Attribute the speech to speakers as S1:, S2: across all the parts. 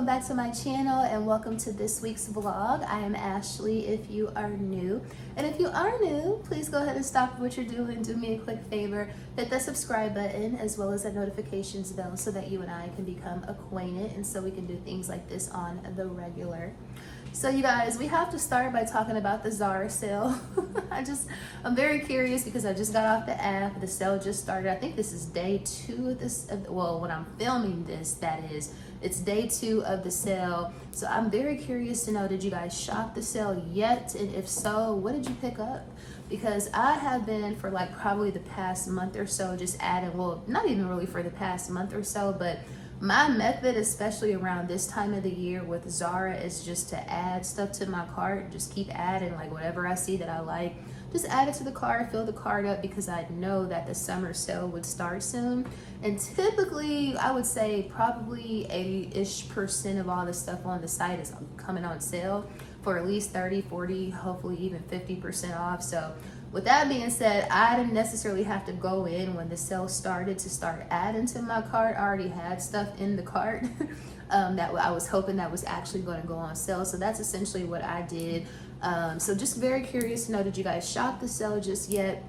S1: welcome back to my channel and welcome to this week's vlog. I am Ashley if you are new. And if you are new, please go ahead and stop what you're doing. Do me a quick favor, hit the subscribe button as well as that notifications bell so that you and I can become acquainted and so we can do things like this on the regular. So you guys, we have to start by talking about the Zara sale. I'm very curious because I just got off the app. The sale just started. I think this is day 2 of this. Well, when I'm filming this, that is, it's day 2 of the sale. So I'm very curious to know, did you guys shop the sale yet? And if so, what did you pick up? Because I have been for like probably the past month or so just adding, well, not even really for the past month or so, but my method, especially around this time of the year with Zara, is just to add stuff to my cart. Just keep adding, like whatever I see that I like, just add it to the cart, fill the cart up, because I know that the summer sale would start soon. And typically, I would say probably 80-ish% of all the stuff on the site is coming on sale for at least 30, 40, hopefully even 50% off. So with that being said, I didn't necessarily have to go in when the sale started to start adding to my cart. I already had stuff in the cart that I was hoping that was actually going to go on sale. So that's essentially what I did. So just very curious to know, did you guys shop the sale just yet?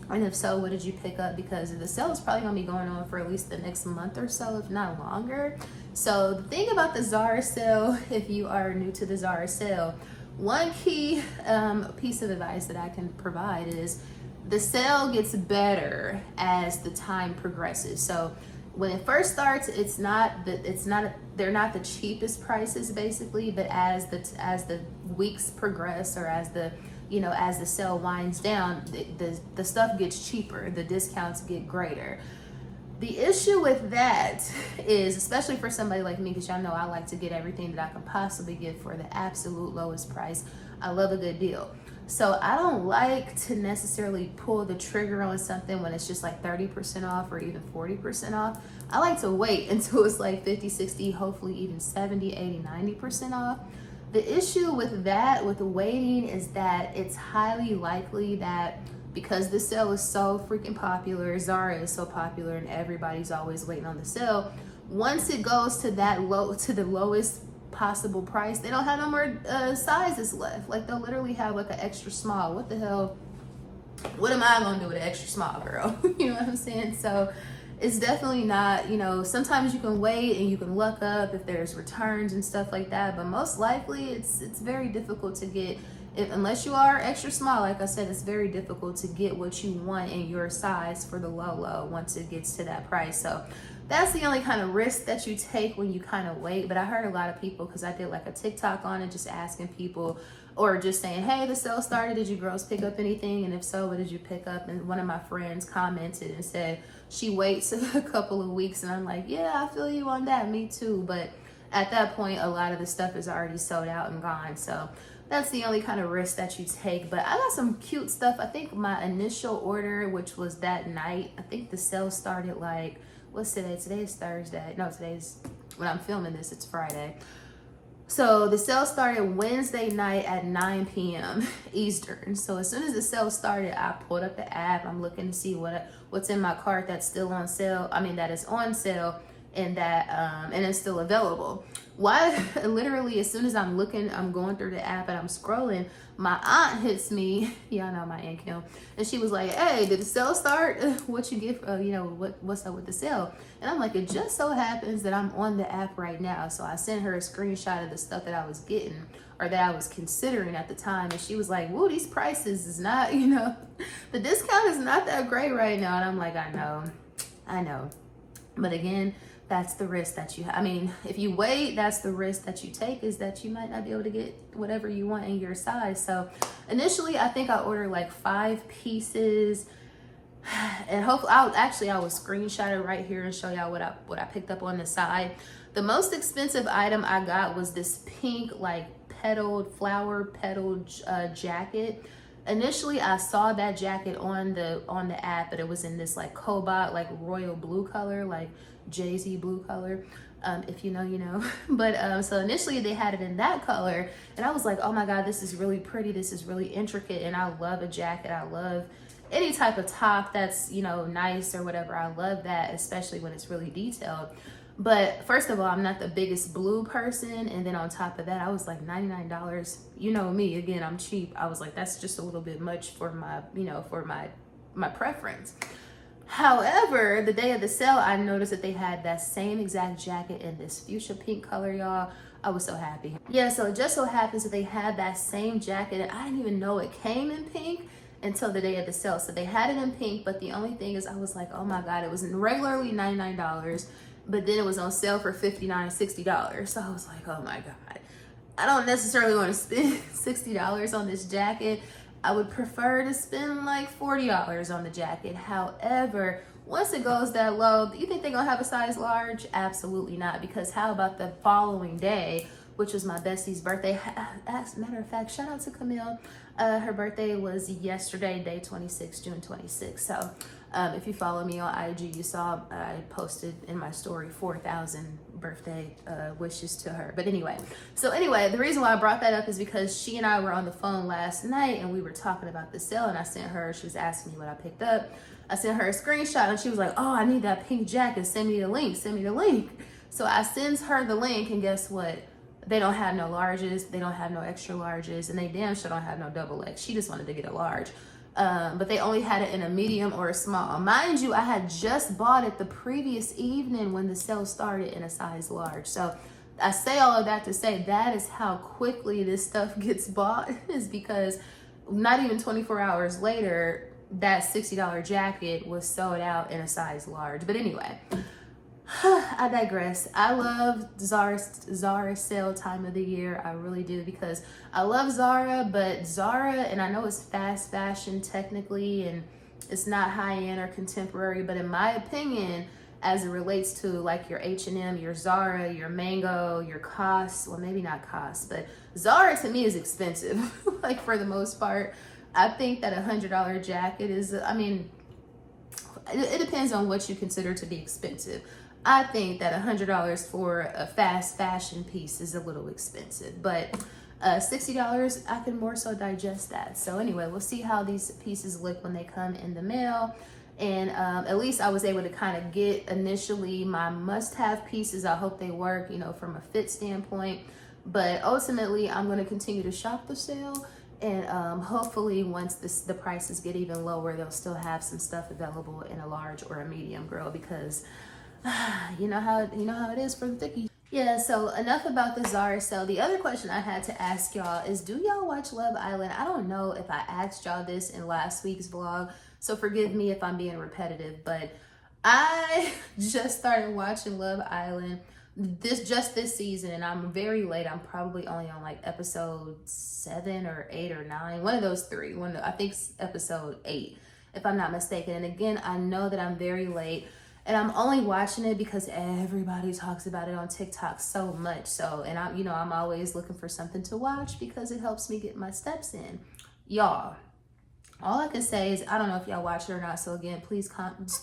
S1: And if so, what did you pick up? Because the sale is probably going to be going on for at least the next month or so, if not longer. So the thing about the Zara sale, if you are new to the Zara sale, one key piece of advice that I can provide is the sale gets better as the time progresses. So when it first starts, they're not the cheapest prices basically, but as the weeks progress, or as the sale winds down, the stuff gets cheaper, the discounts get greater. The issue with that is, especially for somebody like me, because y'all know I like to get everything that I can possibly get for the absolute lowest price. I love a good deal. So I don't like to necessarily pull the trigger on something when it's just like 30% off or even 40% off. I like to wait until it's like 50, 60, hopefully even 70, 80, 90% off. The issue with that, with the waiting, is that it's highly likely that because the sale is so freaking popular, Zara is so popular, and everybody's always waiting on the sale. Once it goes to the lowest possible price, they don't have no more sizes left. Like they'll literally have like an extra small. What the hell? What am I gonna do with an extra small, girl? You know what I'm saying? So it's definitely not, sometimes you can wait and you can luck up if there's returns and stuff like that, but most likely it's very difficult to get. Unless you are extra small, like I said, it's very difficult to get what you want in your size for the low once it gets to that price. So that's the only kind of risk that you take when you kind of wait. But I heard a lot of people, because I did like a TikTok on it, just asking people, or just saying, hey, the sale started, did you girls pick up anything? And if so, what did you pick up? And one of my friends commented and said she waits a couple of weeks, and I'm like, yeah, I feel you on that, me too. But at that point, a lot of the stuff is already sold out and gone. So that's the only kind of risk that you take. But I got some cute stuff. I think my initial order, which was that night, I think the sale started like, what's today? Today is Thursday. No, today's, when I'm filming this, it's Friday. So the sale started Wednesday night at 9 p.m. Eastern. So as soon as the sale started, I pulled up the app. I'm looking to see what's in my cart that's still on sale. I mean, that is on sale, and that and it's still available. Why? Literally, as soon as I'm looking, I'm going through the app and I'm scrolling, my aunt hits me. Y'all know my Aunt Kim, and she was like, hey, did the sale start? What you get, what's up with the sale? And I'm like, it just so happens that I'm on the app right now. So I sent her a screenshot of the stuff that I was getting, or that I was considering at the time, and she was like, whoa, these prices is not, the discount is not that great right now. And I'm like, I know. But again, that's the risk that you have. I mean, if you wait, that's the risk that you take, is that you might not be able to get whatever you want in your size. So initially, I think I ordered like 5 pieces, and hopefully I will screenshot it right here and show y'all what I picked up on the side. The most expensive item I got was this pink, like flower petaled jacket. Initially, I saw that jacket on the app, but it was in this like cobalt, like royal blue color, like Jay-Z blue color. If you know, you know. But so initially they had it in that color, and I was like, oh my God, this is really pretty. This is really intricate, and I love a jacket. I love any type of top that's, nice or whatever. I love that, especially when it's really detailed. But first of all, I'm not the biggest blue person. And then on top of that, I was like $99. You know me, again, I'm cheap. I was like, that's just a little bit much for my, for my preference. However, the day of the sale, I noticed that they had that same exact jacket in this fuchsia pink color, y'all. I was so happy. Yeah, so it just so happens that they had that same jacket, and I didn't even know it came in pink until the day of the sale. So they had it in pink, but the only thing is I was like, oh my God, it was regularly $99, but then it was on sale for $59, $60. So I was like, oh my God, I don't necessarily want to spend $60 on this jacket. I would prefer to spend like $40 on the jacket. However, once it goes that low, you think they're gonna have a size large? Absolutely not, because how about the following day, which was my bestie's birthday? As a matter of fact, shout out to Camille. Her birthday was yesterday, day 26, June 26. So if you follow me on IG, you saw I posted in my story 4,000 birthday wishes to her. But anyway, the reason why I brought that up is because she and I were on the phone last night and we were talking about the sale, and I sent her, she was asking me what I picked up. I sent her a screenshot and she was like, oh, I need that pink jacket. Send me the link. So I sends her the link, and guess what? They don't have no larges. They don't have no extra larges, and they damn sure don't have no double X. She just wanted to get a large. But they only had it in a medium or a small. Mind you, I had just bought it the previous evening when the sale started in a size large. So I say all of that to say that is how quickly this stuff gets bought, is because not even 24 hours later, that $60 jacket was sold out in a size large. But anyway, I digress. I love Zara sale time of the year. I really do, because I love Zara, but Zara, and I know it's fast fashion technically, and it's not high-end or contemporary, but in my opinion, as it relates to like your H&M, your Zara, your Mango, your COS, well, maybe not COS, but Zara to me is expensive. Like, for the most part, I think that $100 jacket is, I mean, it depends on what you consider to be expensive. I think that $100 for a fast fashion piece is a little expensive, but $60, I can more so digest that. So anyway, we'll see how these pieces look when they come in the mail. And at least I was able to kind of get initially my must-have pieces. I hope they work, from a fit standpoint. But ultimately, I'm going to continue to shop the sale. And hopefully once the prices get even lower, they'll still have some stuff available in a large or a medium, girl, because you know how it is for the thickies. Yeah, so enough about the Zara sale. The other question I had to ask y'all is, do y'all watch Love Island? I don't know if I asked y'all this in last week's vlog, so forgive me if I'm being repetitive, but I just started watching Love Island this season, and I'm very late. I'm probably only on like episode 7 or 8 or 9, one of those three. I think episode 8, if I'm not mistaken. And again, I know that I'm very late, and I'm only watching it because everybody talks about it on TikTok so much. So, and I'm always looking for something to watch because it helps me get my steps in. Y'all, all I can say is, I don't know if y'all watch it or not. So again, please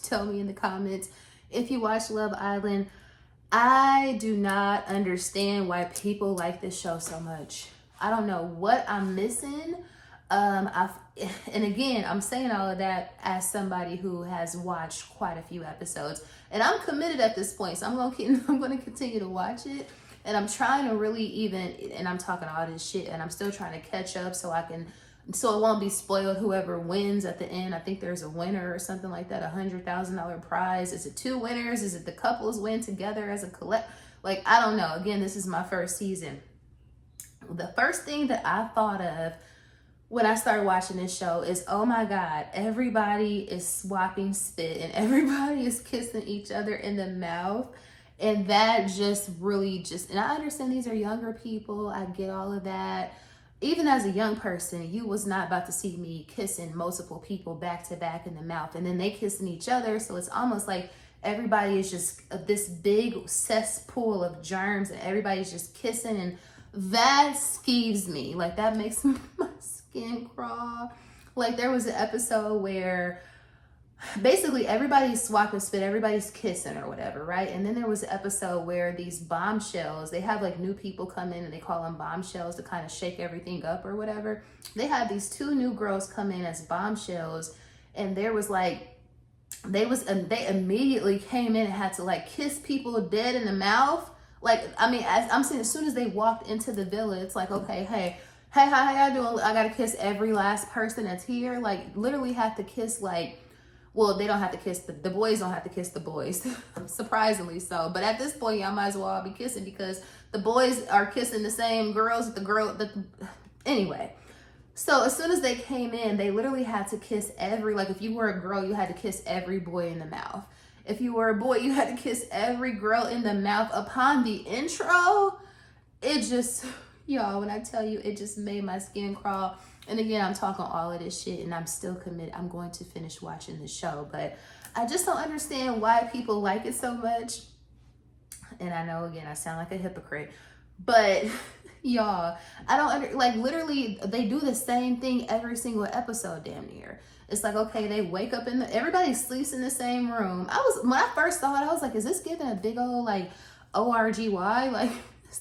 S1: tell me in the comments if you watch Love Island. I do not understand why people like this show so much. I don't know what I'm missing. And again, I'm saying all of that as somebody who has watched quite a few episodes, and I'm committed at this point. So I'm going to continue to watch it, and I'm trying to really and I'm talking all this shit, and I'm still trying to catch up so it won't be spoiled whoever wins at the end. I think there's a winner or something like that, $100,000 prize. Is it 2 winners? Is it the couples win together as a collect? Like, I don't know. Again, this is my first season. The first thing that I thought of when I started watching this show is, oh my God, everybody is swapping spit and everybody is kissing each other in the mouth. And that just really and I understand these are younger people. I get all of that. Even as a young person, you was not about to see me kissing multiple people back to back in the mouth, and then they kissing each other. So it's almost like everybody is just this big cesspool of germs, and everybody's just kissing, and that skeeves me. Like, that makes my skin crawl. Like, there was an episode where basically everybody's swapping spit, everybody's kissing or whatever, right? And then there was an episode where these bombshells, they have like new people come in and they call them bombshells to kind of shake everything up or whatever. They had these 2 new girls come in as bombshells, and there was like they immediately came in and had to like kiss people dead in the mouth. Like, I mean, as I'm saying, as soon as they walked into the villa, it's like, okay, hey, how y'all doing? I gotta kiss every last person that's here. Like, literally have to kiss, like, well, they don't have to kiss, the boys don't have to kiss the boys, surprisingly so. But at this point, y'all might as well all be kissing, because the boys are kissing the same girls anyway. So as soon as they came in, they literally had to kiss like if you were a girl, you had to kiss every boy in the mouth. If you were a boy, you had to kiss every girl in the mouth. Upon the intro, it just, y'all, when I tell you, it just made my skin crawl. And again, I'm talking all of this shit and I'm still committed. I'm going to finish watching the show, but I just don't understand why people like it so much. And I know, again, I sound like a hypocrite, but y'all, I don't like, literally they do the same thing every single episode damn near. It's like, okay, they wake up everybody sleeps in the same room. When I first saw it, I was like, is this giving a big old like ORGY? Like, is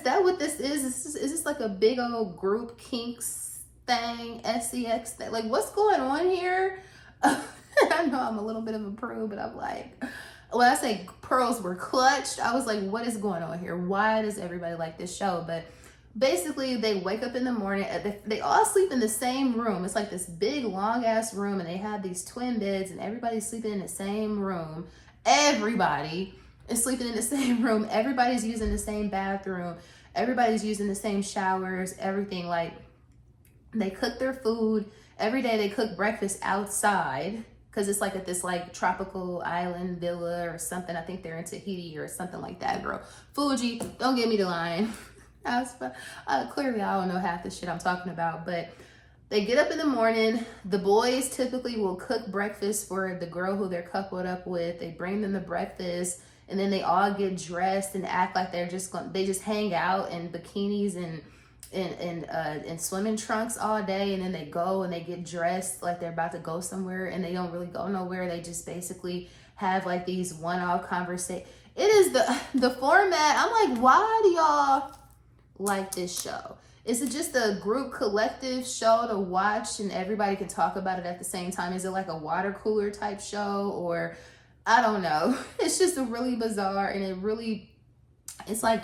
S1: that what this is? Is this like a big old group kinks thing, SCX thing? Like, what's going on here? I know I'm a little bit of a prude, but I'm like, when I say pearls were clutched, I was like, what is going on here? Why does everybody like this show? But basically, they wake up in the morning, they all sleep in the same room. It's like this big, long-ass room, and they have these twin beds, and everybody's sleeping in the same room. Everybody is sleeping in the same room. Everybody's using the same bathroom. Everybody's using the same showers, everything. Like, they cook their food. Every day they cook breakfast outside, because it's like at this like tropical island villa or something. I think they're in Tahiti or something like that, girl. Fuji, don't get me the line. Clearly I don't know half the shit I'm talking about, but they get up in the morning. The boys typically will cook breakfast for the girl who they're coupled up with. They bring them the breakfast, and then they all get dressed and act like they just hang out in bikinis and swimming trunks all day, and then they go and they get dressed like they're about to go somewhere, and they don't really go nowhere. They just basically have like these one-off conversations. It is the format. I'm like, why do y'all like this show? Is it just a group collective show to watch and everybody can talk about it at the same time? Is it like a water cooler type show? Or I don't know. It's just really bizarre, and it's like,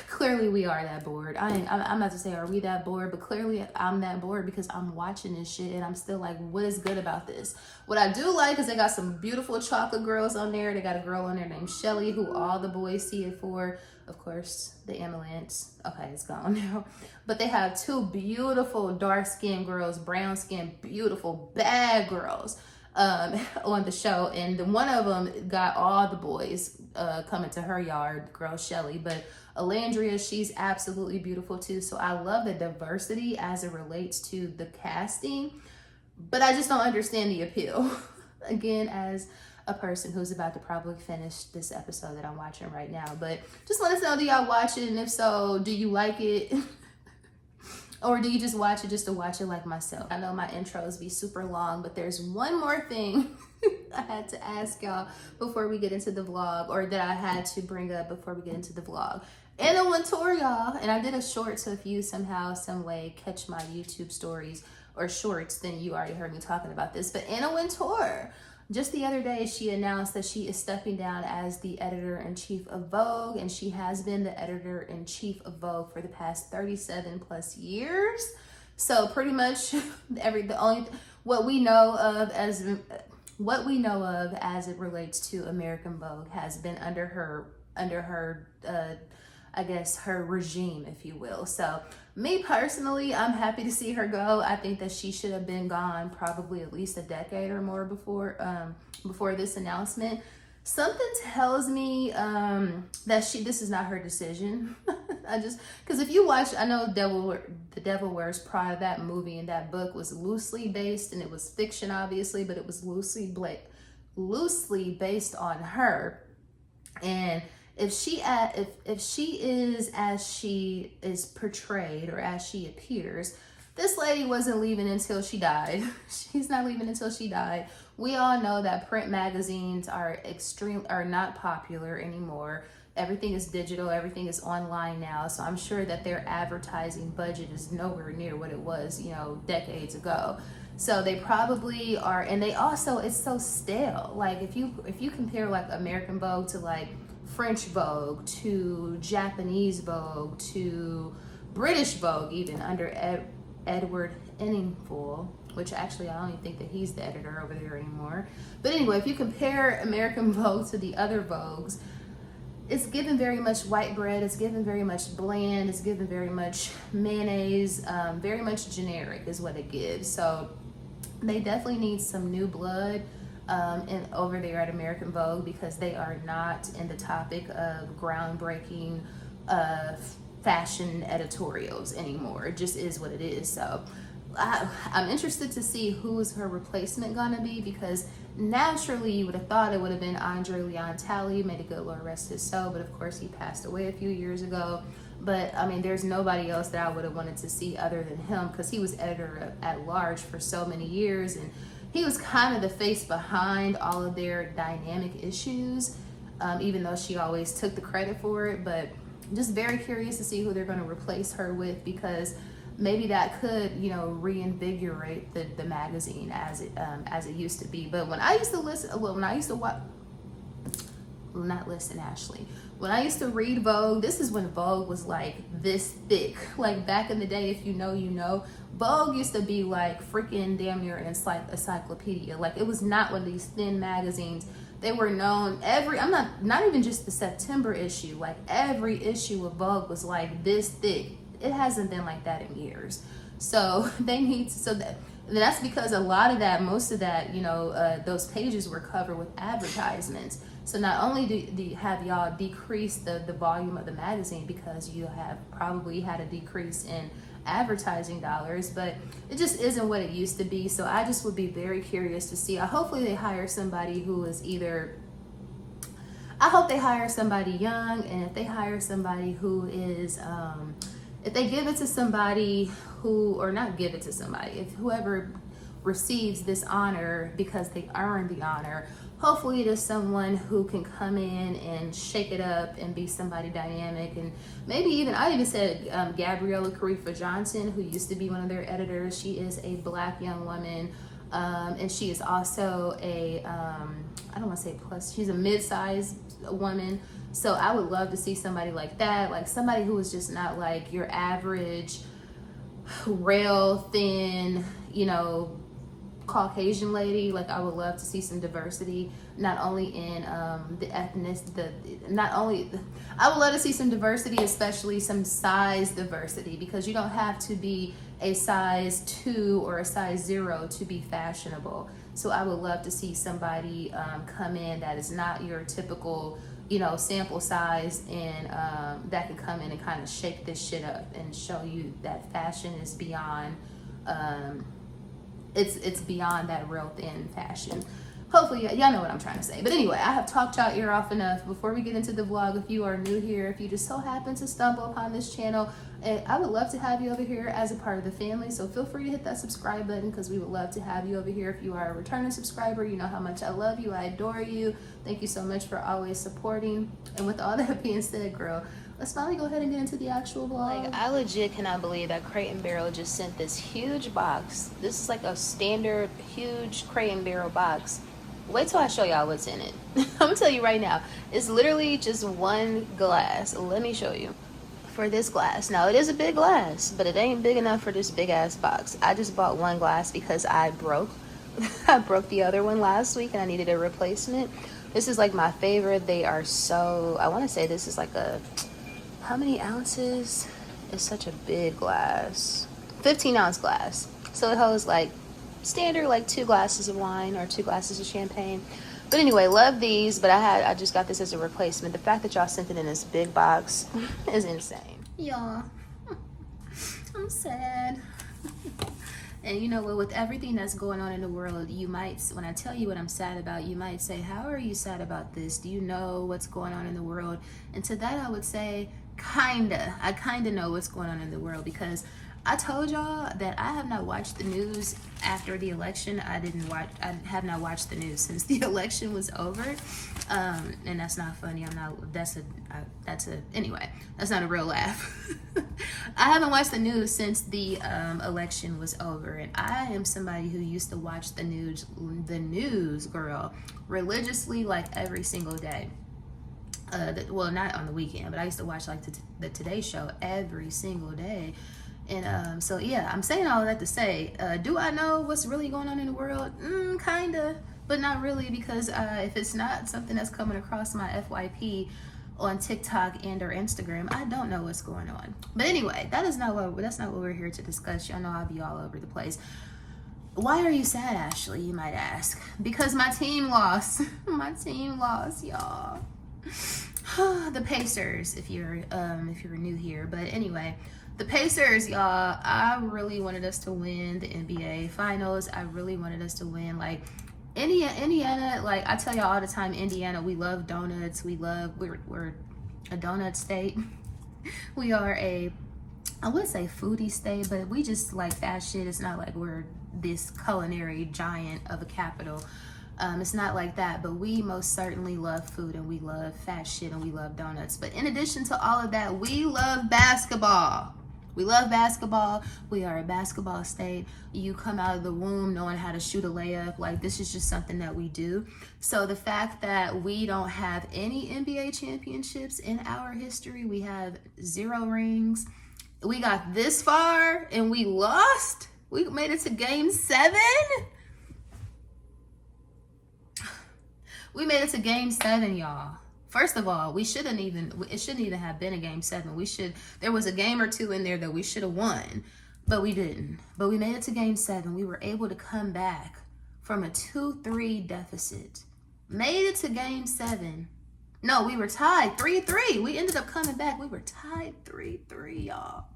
S1: clearly we are that bored. I'm about to say, are we that bored? But clearly I'm that bored, because I'm watching this shit and I'm still like, what is good about this? What I do like is they got some beautiful chocolate girls on there. They got a girl on there named Shelly, who all the boys see it for. Of course, the ambulance. Okay, it's gone now. But they have two beautiful dark-skinned girls, brown-skinned, beautiful, bad girls on the show. And one of them got all the boys coming to her yard, girl Shelly. But Alandria, she's absolutely beautiful too. So I love the diversity as it relates to the casting, but I just don't understand the appeal. Again, as a person who's about to probably finish this episode that I'm watching right now. But just let us know, do y'all watch it? And if so, do you like it? Or do you just watch it just to watch it like myself? I know my intros be super long, but there's one more thing I had to ask y'all before we get into the vlog, or that I had to bring up before we get into the vlog. Anna Wintour, y'all, and I did a short, so if you somehow, some way catch my YouTube stories or shorts, then you already heard me talking about this. But Anna Wintour, just the other day, she announced that she is stepping down as the editor-in-chief of Vogue, and she has been the editor-in-chief of Vogue for the past 37 plus years. So pretty much what we know of as it relates to American Vogue has been under her I guess her regime, if you will. So me personally, I'm happy to see her go. I think that she should have been gone probably at least a decade or more before this announcement. Something tells me that this is not her decision. Because if you watch, I know The Devil Wears Prada, that movie and that book was loosely based, and it was fiction obviously, but it was loosely based on her. And if she is as she is portrayed, or as she appears, this lady wasn't leaving until she died. She's not leaving until she died. We all know that print magazines are not popular anymore. Everything is digital, everything is online now. So I'm sure that their advertising budget is nowhere near what it was, decades ago. So they probably are, and they also, it's so stale. Like if you compare like American Vogue to like French Vogue to Japanese Vogue to British Vogue, even under Edward Inningful, which actually I don't even think that he's the editor over there anymore. But anyway, if you compare American Vogue to the other Vogues, it's given very much white bread, it's given very much bland, it's given very much mayonnaise, very much generic is what it gives. So they definitely need some new blood over there at American Vogue, because they are not in the topic of groundbreaking fashion editorials anymore. It just is what it is. So I'm interested to see who is her replacement gonna be, because naturally you would have thought it would have been Andre Leon Talley, may the good Lord rest his soul, but of course he passed away a few years ago. But I mean, there's nobody else that I would have wanted to see other than him, because he was editor at large for so many years, and he was kind of the face behind all of their dynamic issues, even though she always took the credit for it. But just very curious to see who they're going to replace her with, because maybe that could, you know, reinvigorate the magazine as it used to be. But when I used to listen, well, when I used to watch, not listen, Ashley, when I used to read Vogue, this is when Vogue was like this thick. Like back in the day, if you know, you know, Vogue used to be like freaking damn near an encyclopedia. Like it was not one of these thin magazines. They were known I'm not even just the September issue, like every issue of Vogue was like this thick. It hasn't been like that in years. So they need to, so that's because a lot of that, most of that, you know, those pages were covered with advertisements. So not only do have y'all decreased the volume of the magazine, because you have probably had a decrease in advertising dollars, but it just isn't what it used to be. So I just would be very curious to see. Hopefully they hire somebody who is I hope they hire somebody young, and if they hire somebody who is, if they give it to somebody who, or not give it to somebody, if whoever receives this honor because they earned the honor, hopefully it is someone who can come in and shake it up and be somebody dynamic. And maybe even, I even said Gabriella Carifa Johnson, who used to be one of their editors. She is a Black young woman, and she is also a, I don't want to say plus, she's a mid-sized woman. So I would love to see somebody like that, like somebody who is just not like your average rail thin, you know, Caucasian lady. Like I would love to see some diversity, not only in the I would love to see some diversity, especially some size diversity, because you don't have to be a size 2 or a size 0 to be fashionable. So I would love to see somebody come in that is not your typical, you know, sample size, and that can come in and kind of shake this shit up and show you that fashion is beyond it's beyond that real thin fashion. Hopefully y'all know what I'm trying to say. But anyway, I have talked y'all ear off enough. Before we get into the vlog, if you are new here, if you just so happen to stumble upon this channel, I would love to have you over here as a part of the family. So feel free to hit that subscribe button, because we would love to have you over here. If you are a returning subscriber, you know how much I love you, I adore you. Thank you so much for always supporting. And with all that being said, girl, let's finally go ahead and get into the actual vlog. Like, I legit cannot believe that Craton Barrel just sent this huge box. This is like a standard huge Craton Barrel box. Wait till I show y'all what's in it. I'm gonna tell you right now, it's literally just one glass. Let me show you. For this glass, now it is a big glass, but it ain't big enough for this big ass box. I just bought one glass because I broke the other one last week and I needed a replacement. This is like my favorite. They are so, I want to say this is like a, how many ounces? It's such a big glass, 15-ounce glass. So it holds like standard like 2 glasses of wine or 2 glasses of champagne. But anyway, love these, but I just got this as a replacement. The fact that y'all sent it in this big box is insane. Y'all, I'm sad. And you know what, with everything that's going on in the world, you might, when I tell you what I'm sad about, you might say, how are you sad about this? Do you know what's going on in the world? And to that I would say, kinda. I kinda know what's going on in the world, because I told y'all that I have not watched the news after the election. I have not watched the news since the election was over. And that's not funny. Anyway, that's not a real laugh. I haven't watched the news since the election was over. And I am somebody who used to watch the news, girl, religiously, like every single day. Well, not on the weekend, but I used to watch like the Today Show every single day. And so yeah, I'm saying all of that to say, do I know what's really going on in the world? Kinda, but not really, because if it's not something that's coming across my FYP on TikTok and or Instagram, I don't know what's going on. But anyway, that's not what we're here to discuss. Y'all know I'll be all over the place. Why are you sad, Ashley? You might ask. Because my team lost. My team lost, y'all. The Pacers, if you're new here. But anyway, the Pacers, y'all, I really wanted us to win the NBA Finals. I really wanted us to win. Like, Indiana, like, I tell y'all all the time, Indiana, we love donuts. We're a donut state. We are I would say foodie state, but we just like fast shit. It's not like we're this culinary giant of a capital. It's not like that, but we most certainly love food, and we love fast shit, and we love donuts. But in addition to all of that, we love basketball. We love basketball. We are a basketball state. You come out of the womb knowing how to shoot a layup. Like, this is just something that we do. So the fact that we don't have any NBA championships in our history, we have 0 rings. We got this far and we lost. We made it to game 7. We made it to game 7, y'all. First of all, it shouldn't even have been a game 7. There was a game or 2 in there that we should have won, but we didn't. But we made it to game 7. We were able to come back from a 2-3 deficit. Made it to game 7. No, we were tied 3-3. We ended up coming back. We were tied 3-3, y'all.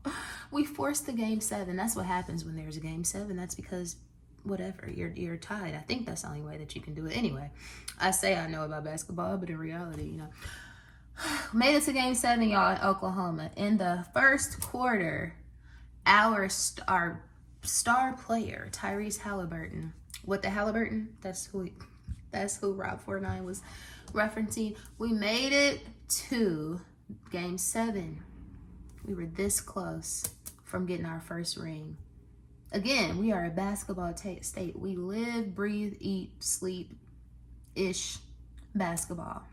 S1: We forced the game 7. That's what happens when there's a game 7. That's because whatever, you're tied. I think that's the only way that you can do it. Anyway, I say I know about basketball, but in reality, made it to game 7, y'all, in Oklahoma. In the first quarter, our star player, Tyrese Halliburton, with the Halliburton, that's who Rob 49 was referencing. We made it to game 7. We were this close from getting our first ring. Again, we are a basketball state. We live, breathe, eat, sleep-ish basketball.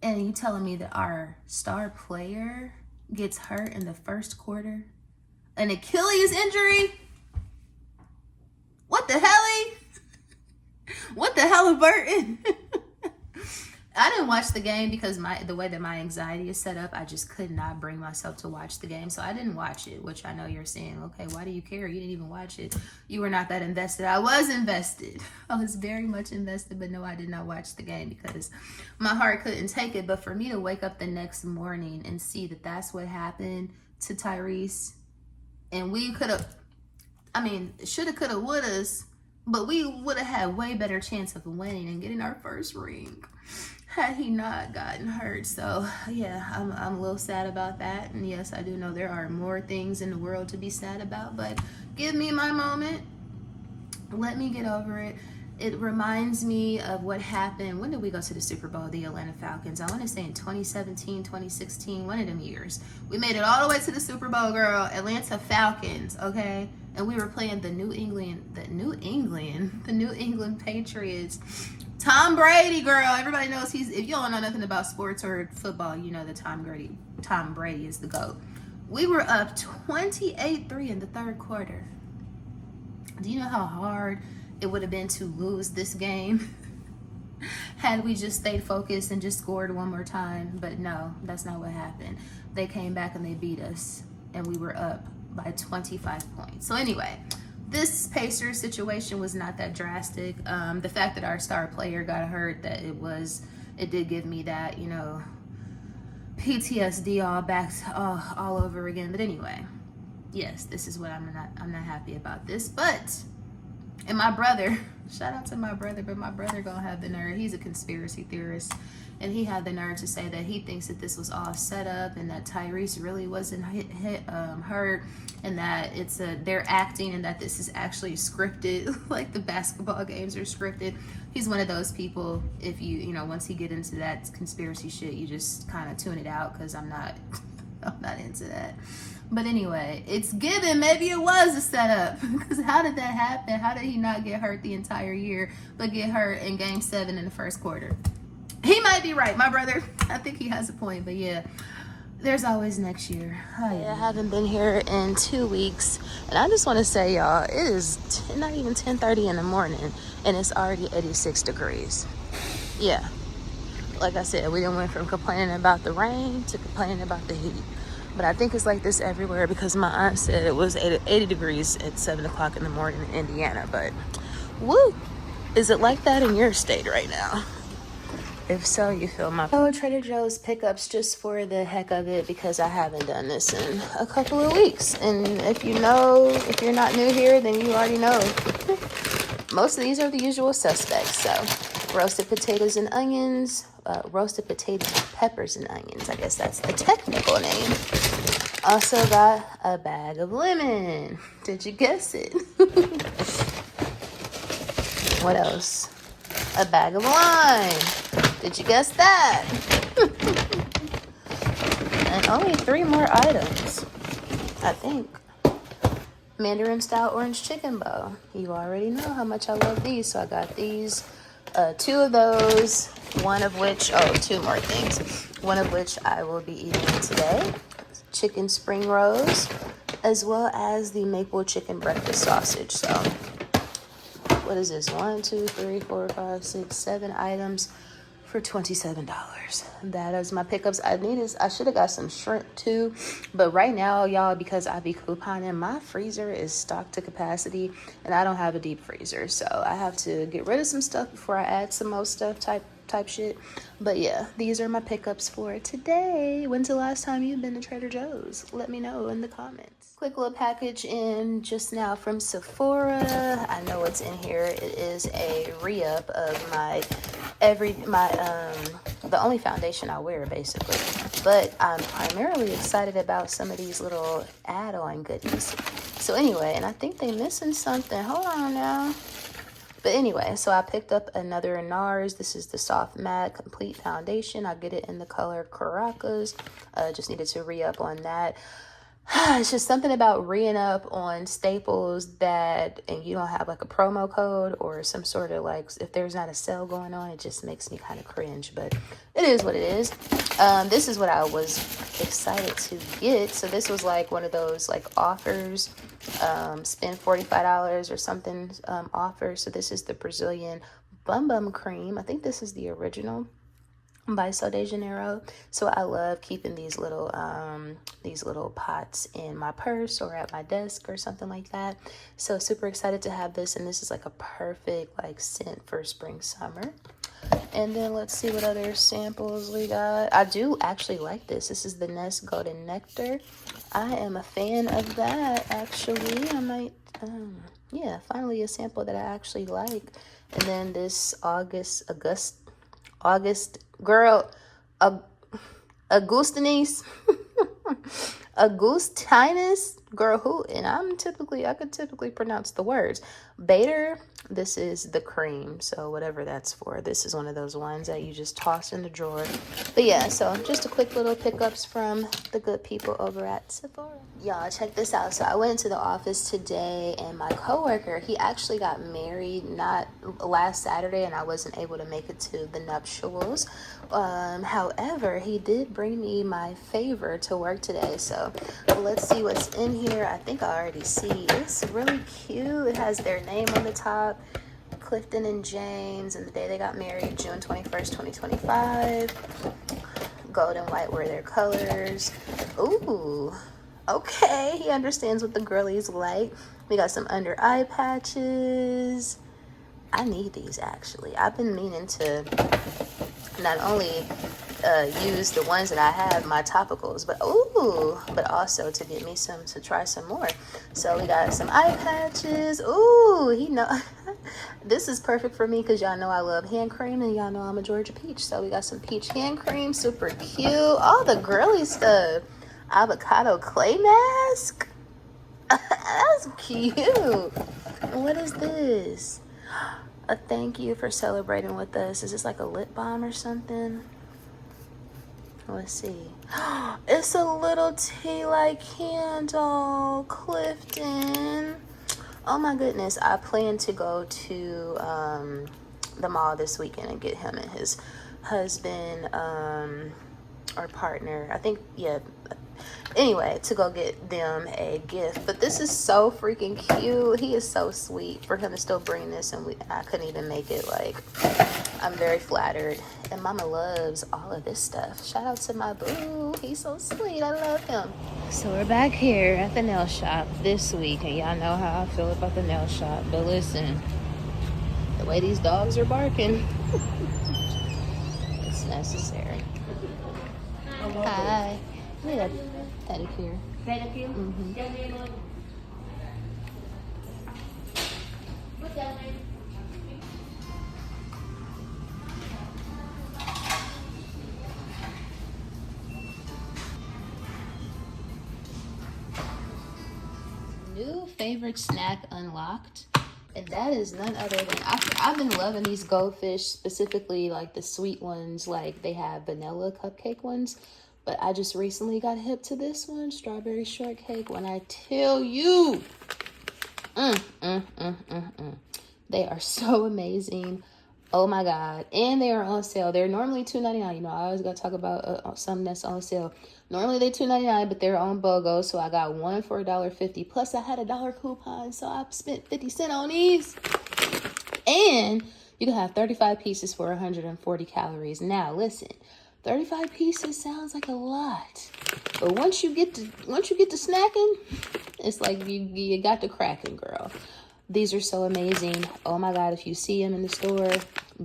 S1: And you telling me that our star player gets hurt in the first quarter? An Achilles injury? What the hell? What the hell, Burton? I didn't watch the game because the way that my anxiety is set up, I just could not bring myself to watch the game. So I didn't watch it, which I know you're saying, okay, why do you care? You didn't even watch it. You were not that invested. I was invested. I was very much invested, but no, I did not watch the game because my heart couldn't take it. But for me to wake up the next morning and see that that's what happened to Tyrese, and we could have, shoulda, coulda, wouldas, but we would have had way better chance of winning and getting our first ring had he not gotten hurt. So yeah, I'm a little sad about that. And yes, I do know there are more things in the world to be sad about, but give me my moment. Let me get over it. It reminds me of what happened. When did we go to the Super Bowl, the Atlanta Falcons? I want to say in 2017, 2016, one of them years. We made it all the way to the Super Bowl, girl. Atlanta Falcons, okay? And we were playing the New England Patriots. Tom Brady, girl. Everybody knows if you don't know nothing about sports or football, you know that Tom Brady is the GOAT. We were up 28-3 in the third quarter. Do you know how hard it would have been to lose this game had we just stayed focused and just scored one more time? But no, that's not what happened. They came back and they beat us, and we were up by 25 points. So anyway, this Pacers situation was not that drastic. The fact that our star player got hurt, it did give me that, PTSD all over again. But anyway, yes, this is what I'm not happy about this. But, and my brother, shout out to my brother, but my brother gonna have the nerve. He's a conspiracy theorist and he had the nerve to say that he thinks that this was all set up and that Tyrese really wasn't hurt, and that they're acting and that this is actually scripted, like the basketball games are scripted. He's one of those people, if you know, once he get into that conspiracy shit, you just kind of tune it out, because I'm not into that. But anyway, it's given maybe it was a setup, because how did that happen? How did he not get hurt the entire year but get hurt in game 7 in the first quarter? He might be right, my brother. I think he has a point, but yeah, there's always next year. Oh, yeah. I haven't been here in 2 weeks, and I just want to say, y'all, it is not even 10:30 in the morning, and it's already 86 degrees. Yeah, like I said, we done went from complaining about the rain to complaining about the heat. But I think it's like this everywhere, because my aunt said it was 80 degrees at 7 o'clock in the morning in Indiana. But woo, is it like that in your state right now? If so, you feel my Trader Joe's pickups just for the heck of it, because I haven't done this in a couple of weeks. And if you're not new here, then you already know. Most of these are the usual suspects. So roasted potatoes and onions, roasted potatoes, peppers and onions. I guess that's the technical name. Also got a bag of lemon. Did you guess it? What else? A bag of lime. Did you guess that? And only 3 more items, I think. Mandarin style orange chicken bowl. You already know how much I love these. So I got these, 2 of those, 2 more things. One of which I will be eating today. Chicken spring rolls, as well as the maple chicken breakfast sausage. So what is this? 1, 2, 3, 4, 5, 6, 7 items for $27. That is my pickups. I should have got some shrimp too, but right now, y'all, because I be couponing, my freezer is stocked to capacity, and I don't have a deep freezer, so I have to get rid of some stuff before I add some more stuff type shit. But yeah, these are my pickups for today. When's the last time you've been to Trader Joe's? Let me know in the comments. Quick little package in just now from Sephora. I know what's in here. It is a re-up of the only foundation I wear, basically. But I'm primarily excited about some of these little add-on goodies. So anyway, and I think they missing something. Hold on now. But anyway, so I picked up another NARS. This is the Soft Matte Complete Foundation. I get it in the color Caracas. Just needed to re-up on that. It's just something about re-ing up on staples and you don't have like a promo code or some sort of like, if there's not a sale going on, it just makes me kind of cringe, but it is what it is. This is what I was excited to get. So this was like one of those like offers, spend $45 or something offer. So this is the Brazilian Bum Bum Cream. I think this is the original by Sol de Janeiro. So I love keeping these little pots in my purse or at my desk or something like that. So super excited to have this, and this is like a perfect like scent for spring summer. And then let's see what other samples we got. I do actually like this. This is the Nest Golden Nectar. I am a fan of that, actually. I might yeah, finally a sample that I actually like. And then this August girl, Augustinus, Augustinus, girl, who, and I could typically pronounce the words. Bader, this is the cream, so whatever that's for. This is one of those ones that you just toss in the drawer. But yeah, so just a quick little pickups from the good people over at Sephora. Y'all, check this out. So I went into the office today, and my coworker, he actually got married not last Saturday, and I wasn't able to make it to the nuptials. However, he did bring me my favor to work today, so let's see what's in here. I think I already see. It's really cute. It has their name on the top, Clifton and James, and the day they got married, June 21st, 2025. Gold and white were their colors. Ooh, okay, he understands what the girlies like. We got some under eye patches. I need these, actually. I've been meaning to not only use the ones that I have, my topicals, but also to get me to try some more. So we got some eye patches. Ooh, this is perfect for me because y'all know I love hand cream and y'all know I'm a Georgia peach. So we got some peach hand cream, super cute. All the girly stuff. Avocado clay mask. That's cute. What is this? A thank you for celebrating with us. Is this like a lip balm or something? Let's see. It's a little tea light candle. Clifton. Oh my goodness. I plan to go to the mall this weekend and get him and his husband or partner. I think, yeah. Anyway, to go get them a gift. But this is so freaking cute. He is so sweet for him to still bring this, and I couldn't even make it. Like, I'm very flattered. And mama loves all of this stuff. Shout out to my boo. He's so sweet. I love him. So we're back here at the nail shop this week, and y'all know how I feel about the nail shop. But listen, the way these dogs are barking, it's necessary. Hi. I need a pedicure. Pedicure? Mm-hmm. New favorite snack unlocked. And that is none other than, I've been loving these goldfish, specifically like the sweet ones. Like they have vanilla cupcake ones. But I just recently got hip to this one, strawberry shortcake. When I tell you, they are so amazing. Oh my God. And they are on sale. They're normally $2.99. You know, I always got to talk about something that's on sale. Normally they're $2.99, but they're on BOGO. So I got one for $1.50. Plus I had a $1 coupon. So I spent 50 cents on these. And you can have 35 pieces for 140 calories. Now listen. 35 pieces sounds like a lot, but once you get to snacking, it's like you got the cracking, girl. These are so amazing. Oh my God, if you see them in the store,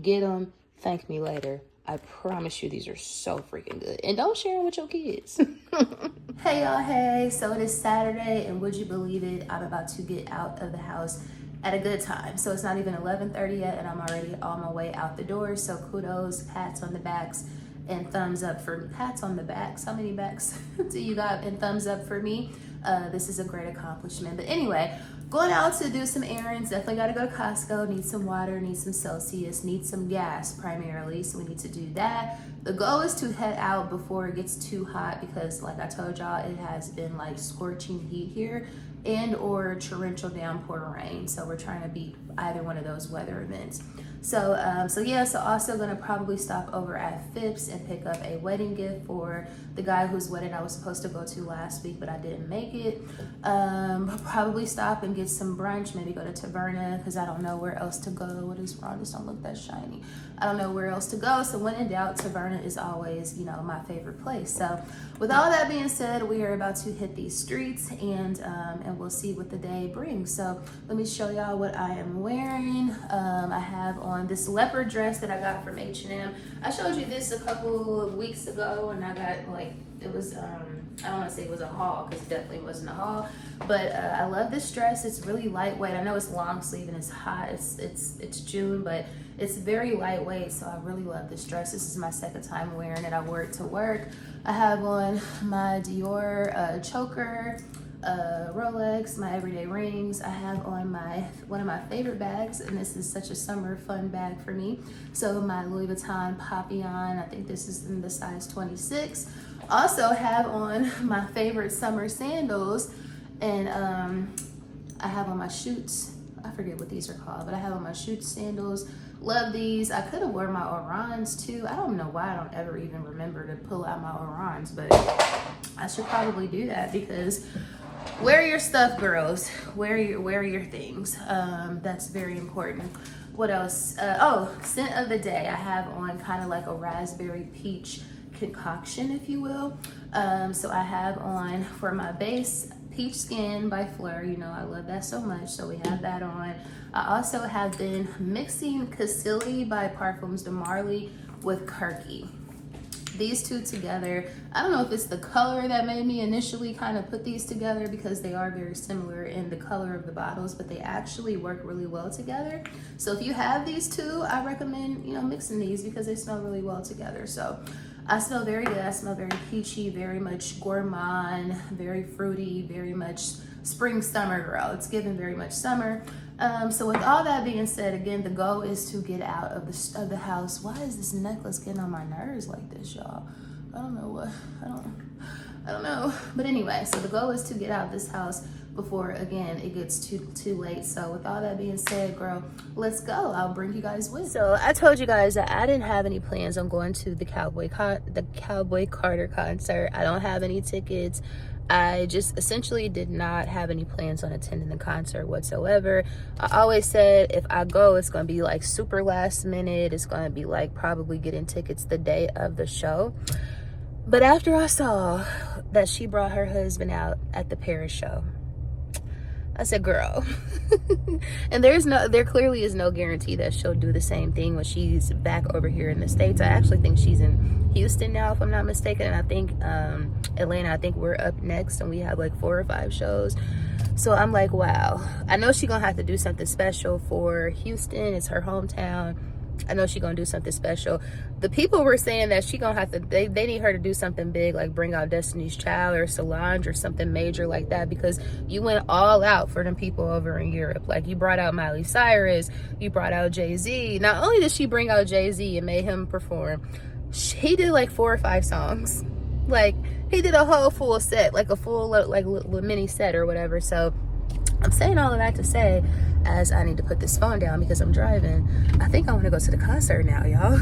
S1: get them. Thank me later. I promise you, these are so freaking good. And don't share them with your kids. Hey y'all, hey. So it is Saturday, and would you believe it? I'm about to get out of the house at a good time. So it's not even 11:30 yet, and I'm already on my way out the door. So kudos, pats on the backs, and thumbs up for pats on the backs. How many backs do you got? And thumbs up for me. This is a great accomplishment. But anyway, going out to do some errands. Definitely got to go to Costco. Need some water, need some Celsius, need some gas primarily. So we need to do that. The goal is to head out before it gets too hot because like I told y'all, it has been like scorching heat here and or torrential downpour rain. So we're trying to beat either one of those weather events. So also gonna probably stop over at Phipps and pick up a wedding gift for the guy whose wedding I was supposed to go to last week, but I didn't make it. Probably stop and get some brunch, maybe go to Taberna, because I don't know where else to go. What is wrong? This don't look that shiny. I don't know where else to go. So when in doubt, Taberna is always, you know, my favorite place. So with all that being said, we are about to hit these streets and we'll see what the day brings. So let me show y'all what I am wearing. I have on this leopard dress that I got from H&M. I showed you this a couple of weeks ago, and I got like, it was, I don't want to say it was a haul because it definitely wasn't a haul, but I love this dress. It's really lightweight. I know it's long sleeve and it's hot. It's June, but it's very lightweight, so I really love this dress. This is my second time wearing it. I wore it to work. I have on my Dior choker, Rolex, my everyday rings. I have on one of my favorite bags, and this is such a summer fun bag for me. So my Louis Vuitton Papillon, I think this is in the size 26. Also have on my favorite summer sandals, and I have on my Chutes. I forget what these are called, but I have on my Chutes sandals. Love these. I could have worn my Orans too. I don't know why I don't ever even remember to pull out my Orans, but I should probably do that because wear your stuff, girls. Wear your things. That's very important. What else? Scent of the day. I have on kind of like a raspberry peach concoction, if you will. So I have on for my base Peach Skin by Fleur. You know I love that so much, so we have that on. I also have been mixing Casilli by Parfums de Marly with Kirky. these two together, I don't know if it's the color that made me initially kind of put these together, because they are very similar in the color of the bottles, but they actually work really well together. So if you have these two, I recommend, you know, mixing these because they smell really well together. So I smell very good. I smell very peachy, very much gourmand, very fruity, very much spring summer girl. It's given very much summer. So with all that being said, again, the goal is to get out of the house. Why is this necklace getting on my nerves like this, y'all? I don't know what, I don't know. But anyway, so the goal is to get out of this house before, again, it gets too late. So with all that being said, girl, let's go. I'll bring you guys with. So I told you guys that I didn't have any plans on going to the Cowboy Carter concert. I don't have any tickets. I just essentially did not have any plans on attending the concert whatsoever. I always said if I go, it's going to be like super last minute. It's going to be like probably getting tickets the day of the show. But after I saw that she brought her husband out at the Paris show, I said, girl. And there clearly is no guarantee that she'll do the same thing when she's back over here in the States. I actually think she's in Houston now, if I'm not mistaken. And I think Atlanta, I think we're up next and we have like 4 or 5 shows. So I'm like, wow. I know she's gonna have to do something special for Houston. It's her hometown. I know she's gonna do something special. The people were saying that she gonna have to, they need her to do something big, like bring out Destiny's Child or Solange or something major like that, because you went all out for them people over in Europe. Like, you brought out Miley Cyrus, you brought out Jay-Z. Not only did she bring out Jay-Z and made him perform, he did like 4 or 5 songs. Like, he did a whole full set, like a full like mini set or whatever. So I'm saying all of that to say, as I need to put this phone down because I'm driving, I think I want to go to the concert now, y'all.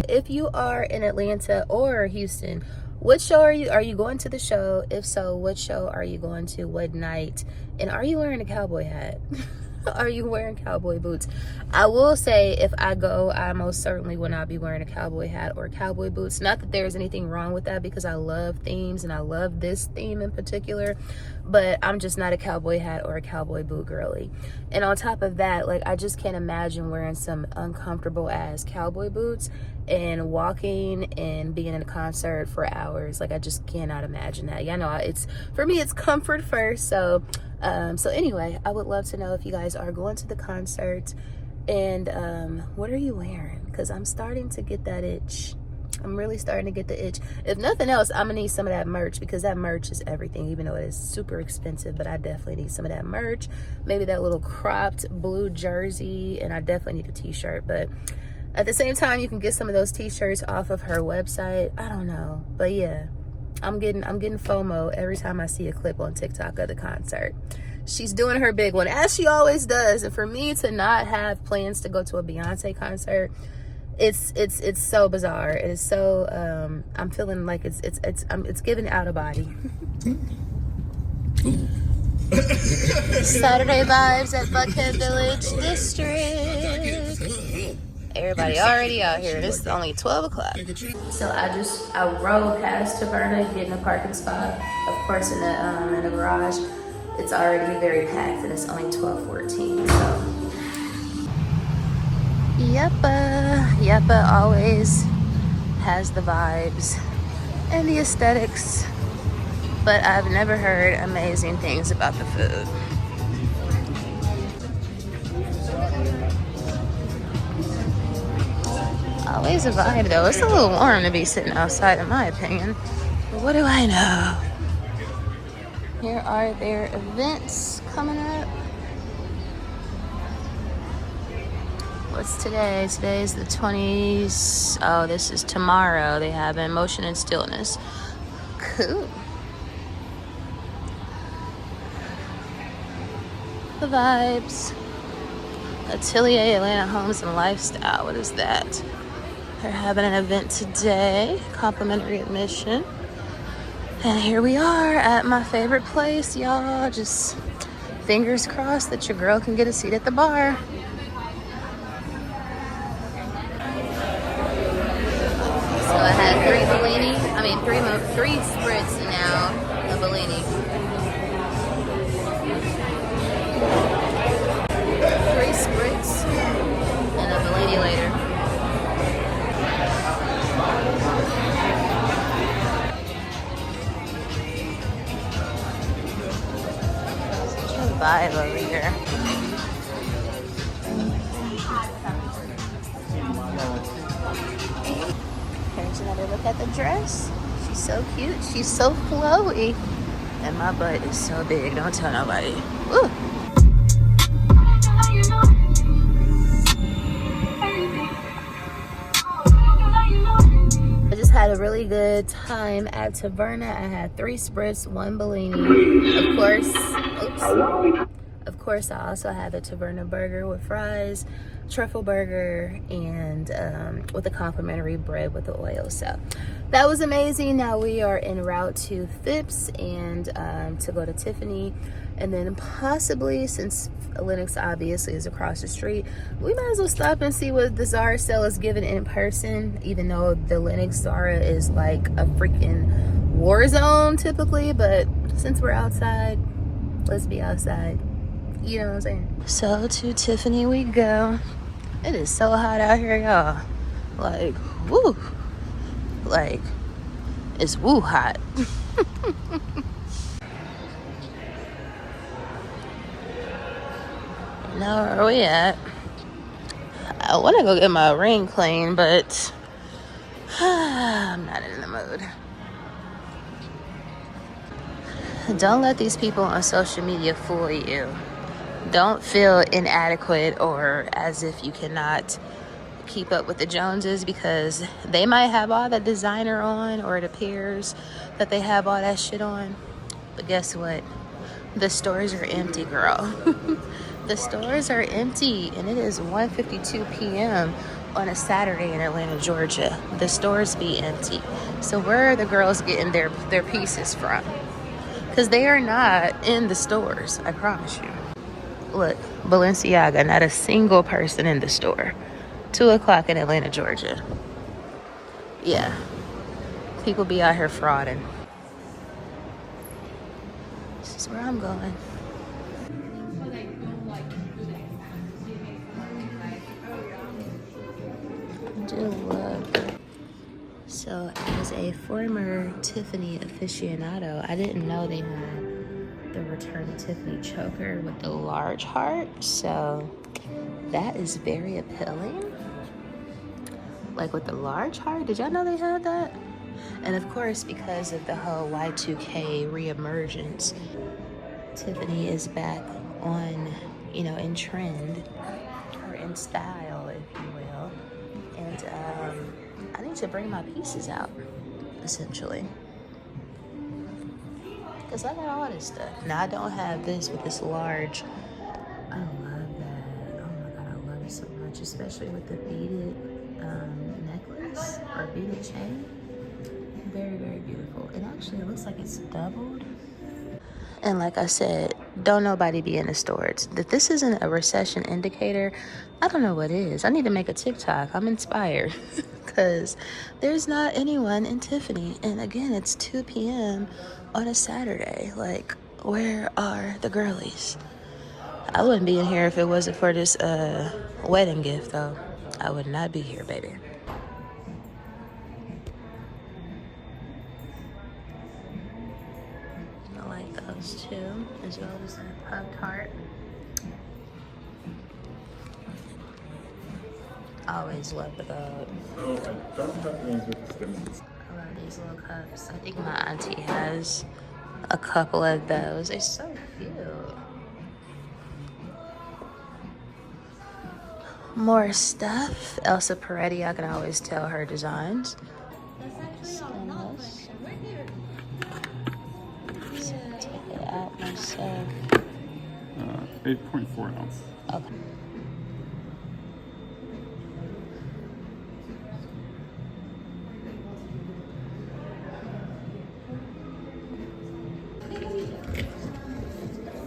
S1: If you are in Atlanta or Houston, what show are you going to the show? If so, what show are you going to? What night? And are you wearing a cowboy hat? Are you wearing cowboy boots? I will say, if I go, I most certainly will not be wearing a cowboy hat or cowboy boots. Not that there's anything wrong with that, because I love themes and I love this theme in particular, but I'm just not a cowboy hat or a cowboy boot girly. And on top of that, like, I just can't imagine wearing some uncomfortable ass cowboy boots and walking and being in a concert for hours. Like, I just cannot imagine that. Yeah, no, it's, for me, it's comfort first. So anyway, I would love to know if you guys are going to the concert, and what are you wearing? Because I'm starting to get that itch. I'm really starting to get the itch. If nothing else, I'm gonna need some of that merch, because that merch is everything, even though it is super expensive. But I definitely need some of that merch. Maybe that little cropped blue jersey, and I definitely need a t-shirt. But at the same time, you can get some of those t-shirts off of her website. I don't know, but yeah, I'm getting FOMO every time I see a clip on TikTok of the concert. She's doing her big one, as she always does. And for me to not have plans to go to a Beyonce concert, it's so bizarre. It is so I'm feeling like it's giving out of body. Saturday vibes at Buckhead Village District. Everybody already out here. It's only 12 o'clock. So I rode past Taberna, getting a parking spot. Of course, in the garage, it's already very packed, and it's only 12:14. So, Yeppa always has the vibes and the aesthetics, but I've never heard amazing things about the food. Always a vibe though. It's a little warm to be sitting outside, in my opinion. But what do I know? Here are their events coming up. What's today? Today's the 20s. Oh, this is tomorrow. They have Emotion and Stillness. Cool. The vibes. Atelier Atlanta Homes and Lifestyle. What is that? They're having an event today, complimentary admission. And here we are at my favorite place, y'all. Just fingers crossed that your girl can get a seat at the bar. So I had 3 spritz now, a Bellini. 3 spritz and a Bellini later. dress. She's so cute. She's so flowy. And my butt is so big. Don't tell nobody. Woo. I just had a really good time at Taberna. I had 3 spritz, 1 Bellini. Of course, oops. Of course, I also had the Taberna burger with fries, truffle burger, and with a complimentary bread with the oil. So that was amazing. Now we are en route to Phipps and to go to Tiffany. And then possibly, since Lennox obviously is across the street, we might as well stop and see what the Zara sale is giving in person, even though the Lennox Zara is like a freaking war zone typically. But since we're outside, let's be outside. You know what I'm saying? So to Tiffany we go. It is so hot out here, y'all. Like, woo. Like, it's woo hot. Now where are we at? I want to go get my ring clean, but I'm not in the mood. Don't let these people on social media fool you. Don't feel inadequate or as if you cannot keep up with the Joneses, because they might have all that designer on, or it appears that they have all that shit on. But guess what? The stores are empty, girl. The stores are empty, and it is 1:52 p.m. on a Saturday in Atlanta, Georgia. The stores be empty. So where are the girls getting their pieces from? Because they are not in the stores, I promise you. Look, Balenciaga, not a single person in the store. 2 o'clock in Atlanta, Georgia. Yeah. People be out here frauding. This is where I'm going. I do love it. So as a former Tiffany aficionado, I didn't know they had the Return to Tiffany choker with the large heart. So that is very appealing. Like with the large heart, did y'all know they had that? And of course, because of the whole Y2K reemergence, Tiffany is back on, you know, in trend, or in style, if you will. And I need to bring my pieces out, essentially. Because I got all this stuff. Now, I don't have this with this large. I love that. Oh my God, I love it so much, especially with the beaded necklace or beaded chain. Very, very beautiful. It actually looks like it's doubled. And like I said, don't nobody be in the stores. If this isn't a recession indicator, I don't know what is. I need to make a TikTok. I'm inspired because there's not anyone in Tiffany. And again, it's 2 p.m. on a Saturday. Like, where are the girlies? I wouldn't be in here if it wasn't for this wedding gift, though. I would not be here, baby. I like those too, as well as the puffed heart. I always love the gold. I love these little cups. I think my auntie has a couple of those. They're so cute. More stuff. Elsa Peretti, I can always tell her designs. Skinless. So take it out myself.
S2: 8.4 ounce.
S1: Okay.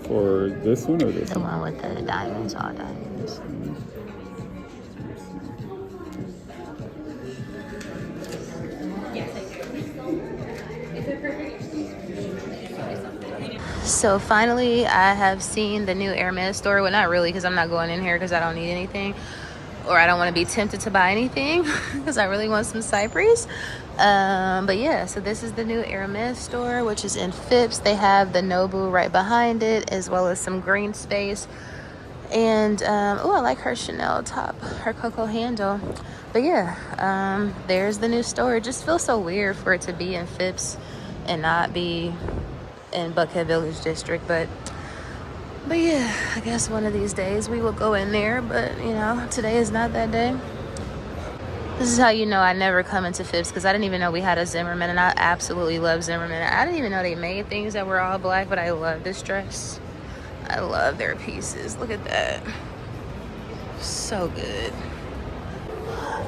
S2: For this one or this
S1: The
S2: one?
S1: one with the diamonds, all diamonds. So finally, I have seen the new Hermes store. Well, not really, because I'm not going in here because I don't need anything. Or I don't want to be tempted to buy anything because I really want some Cypress. But yeah, so this is the new Hermes store, which is in Phipps. They have the Nobu right behind it, as well as some green space. And oh, I like her Chanel top, her Coco handle. But yeah, there's the new store. It just feels so weird for it to be in Phipps and not be in Buckhead Village District. But yeah, I guess one of these days we will go in there. But you know, today is not that day. This is how you know I never come into Phipps, because I didn't even know we had a Zimmerman, and I absolutely love Zimmerman. I didn't even know they made things that were all black, but I love this dress. I love their pieces. Look at that. So good.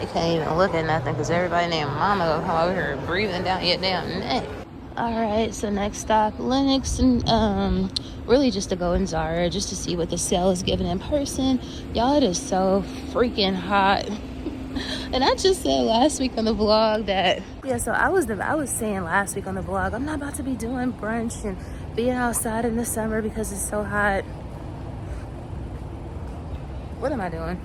S1: You can't even look at nothing because everybody named Mama will come over here breathing down your damn neck. Alright, so next stop, Lenox, and really just to go in Zara just to see what the sale is giving in person. Y'all, it is so freaking hot. And I just said last week on the vlog that, yeah, so I was saying last week on the vlog, I'm not about to be doing brunch and being outside in the summer because it's so hot. What am I doing?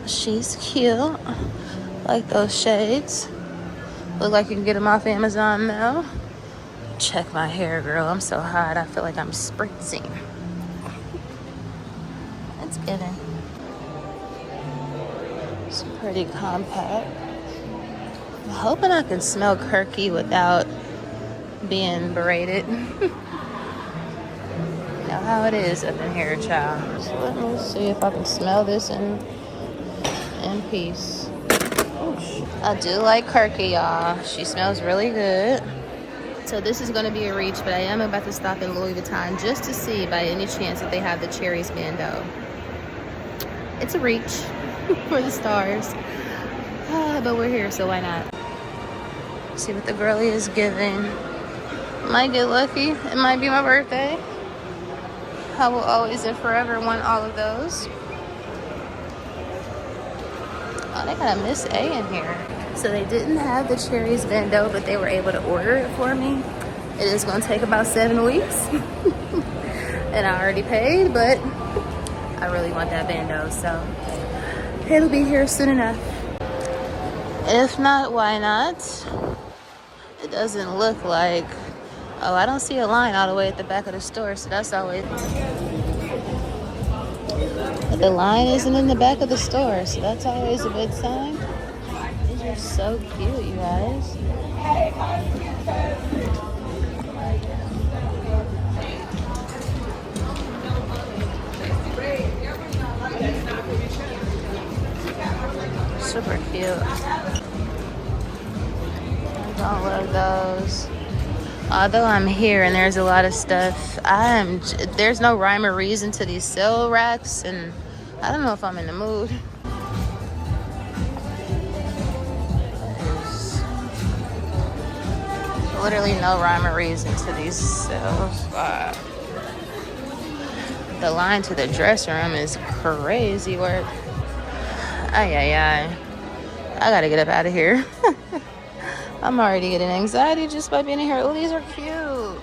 S1: She's cute. Like those shades. Look like you can get them off Amazon now. Check my hair, girl. I'm so hot. I feel like I'm spritzing. It's giving. It's pretty compact. I'm hoping I can smell Kirky without being braided. You know how it is up in here, child. So let me see if I can smell this in peace. I do like Kirky, y'all. She smells really good. So this is going to be a reach, but I am about to stop in Louis Vuitton just to see by any chance if they have the cherries bandeau. It's a reach for the stars. But we're here, so why not? See what the girlie is giving. Might get lucky. It might be my birthday. I will always and forever want all of those. Oh, they got a Miss A in here. So they didn't have the cherries bandeau, but they were able to order it for me. It is going to take about 7 weeks. And I already paid, but I really want that bandeau, so it'll be here soon enough. If not, why not? It doesn't look like... Oh, I don't see a line all the way at the back of the store, so that's always... The line isn't in the back of the store, so that's always a good sign. These are so cute, you guys. Super cute. I don't love those. Although I'm here and there's a lot of stuff, there's no rhyme or reason to these sale racks, and I don't know if I'm in the mood. There's literally no rhyme or reason to these sales. The line to the dressing room is crazy work. Ay. I gotta get up out of here. I'm already getting anxiety just by being in here. Oh, these are cute.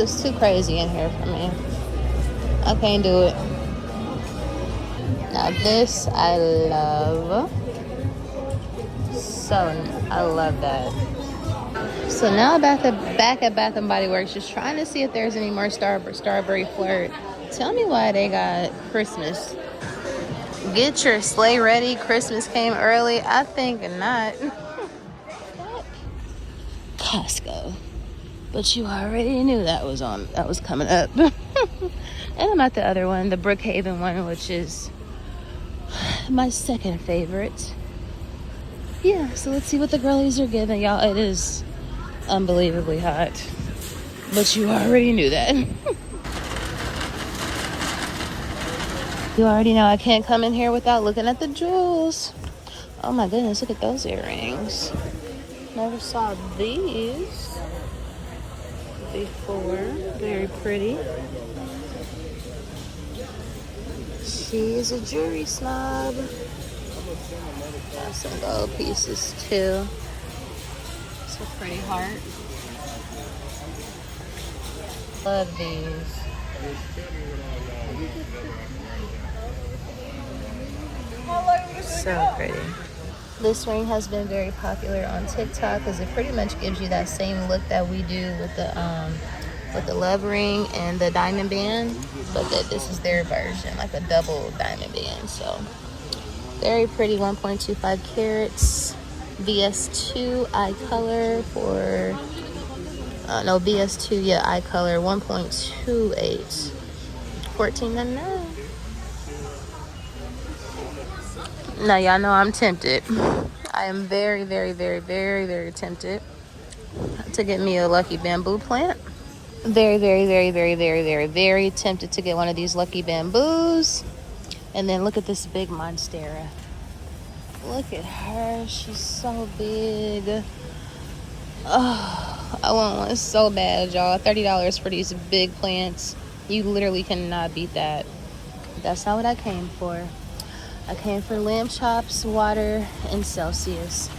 S1: It's too crazy in here for me. I can't do it. Now this I love. I love that. So now back at Bath and Body Works, just trying to see if there's any more Strawberry Flirt. Tell me why they got Christmas. Get your sleigh ready. Christmas came early. I think not. Costco. But you already knew that was coming up. And I'm at the other one, the Brookhaven one, which is my second favorite. Yeah, so let's see what the girlies are giving. Y'all, it is unbelievably hot. But you already knew that. You already know I can't come in here without looking at the jewels. Oh my goodness, look at those earrings. Never saw these before. Very pretty. She is a jewelry snob. Got some gold pieces too. It's a pretty heart. Love these. So pretty. This ring has been very popular on TikTok because it pretty much gives you that same look that we do with the love ring and the diamond band, but that this is their version, like a double diamond band. So very pretty, 1.25 carats, VS2 eye color for no, VS2, yeah, eye color, 1.28, $14.99. Now y'all know I'm tempted. I am very, very, very, very, very tempted to get me a lucky bamboo plant. Very, very, very, very, very, very, very tempted to get one of these lucky bamboos. And then look at this big monstera. Look at her. She's so big. Oh, I want one so bad, y'all. $30 for these big plants. You literally cannot beat that. That's not what I came for. I came for lamb chops, water, and Celsius.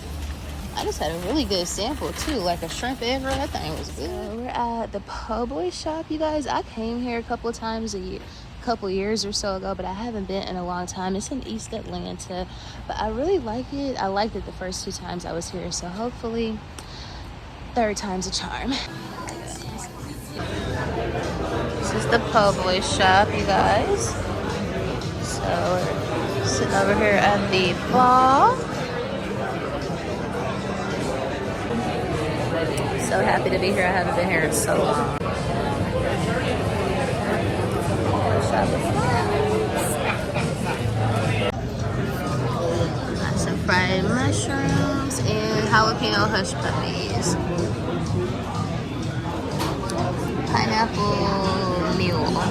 S1: I just had a really good sample too, like a shrimp egg roll. That thing was good. So we're at the Poboy Shop, you guys. I came here a couple of times a couple years or so ago, but I haven't been in a long time. It's in East Atlanta, but I really like it. I liked it the first 2 times I was here, so hopefully third time's a charm. This is the Poboy Shop, you guys. So we're sitting over here at the bar. So happy to be here. I haven't been here in so long. Got some fried mushrooms and jalapeno hush puppies. Pineapple mule.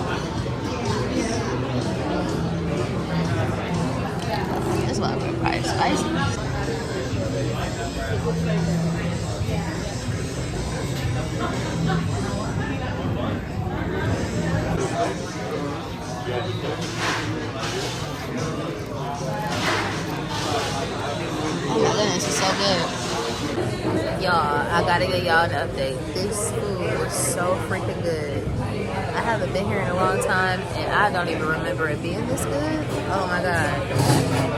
S1: This one we're probably spicy. Oh my goodness, it's so good. Y'all, I gotta get y'all an update. This food was so freaking good. I haven't been here in a long time and I don't even remember it being this good. Oh my god.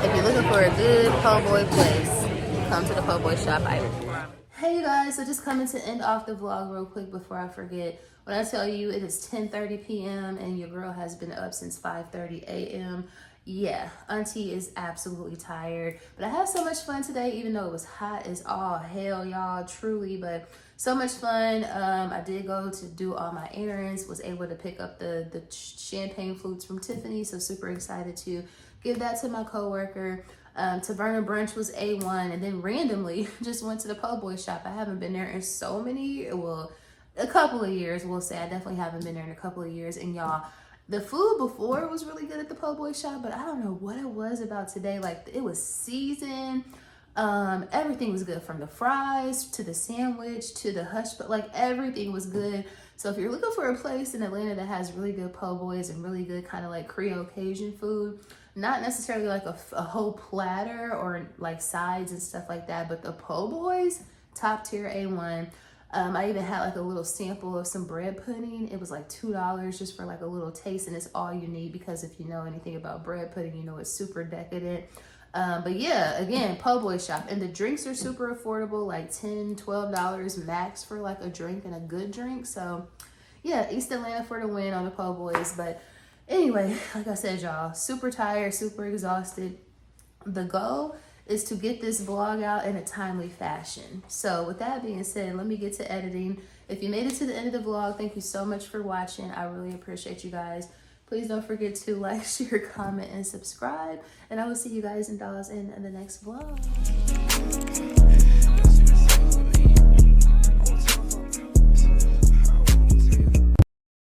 S1: If you're looking for a good po' boy place, come to the Poboy Shop. Hey you guys, so just coming to end off the vlog real quick before I forget. When I tell you it is 10:30 p.m. and your girl has been up since 5:30 a.m. Yeah, auntie is absolutely tired. But I had so much fun today, even though it was hot as all hell, y'all, truly. But so much fun. I did go to do all my errands, was able to pick up the champagne flutes from Tiffany. So super excited to give that to my coworker. Taberna brunch was A1, and then randomly just went to the Poboy Shop. I haven't been there in so many, well, a couple of years, we'll say. I definitely haven't been there in a couple of years. And y'all, the food before was really good at the Poboy Shop, but I don't know what it was about today. Like, it was seasoned. Everything was good, from the fries to the sandwich to the hush, but like everything was good. So if you're looking for a place in Atlanta that has really good po' boys and really good kind of like Creole Cajun food, not necessarily like a whole platter or like sides and stuff like that, but the po' boys, top tier A1. I even had like a little sample of some bread pudding. It was like $2 just for like a little taste, and it's all you need because if you know anything about bread pudding, you know it's super decadent. But yeah, again, Poboy Shop, and the drinks are super affordable, like $10, $12 max for like a drink and a good drink. So yeah, East Atlanta for the win on the Poboys. But anyway, like I said, y'all, super tired, super exhausted. The goal is to get this vlog out in a timely fashion. So with that being said, let me get to editing. If you made it to the end of the vlog, thank you so much for watching. I really appreciate you guys. Please don't forget to like, share, comment, and subscribe. And I will see you guys and dolls in the next vlog.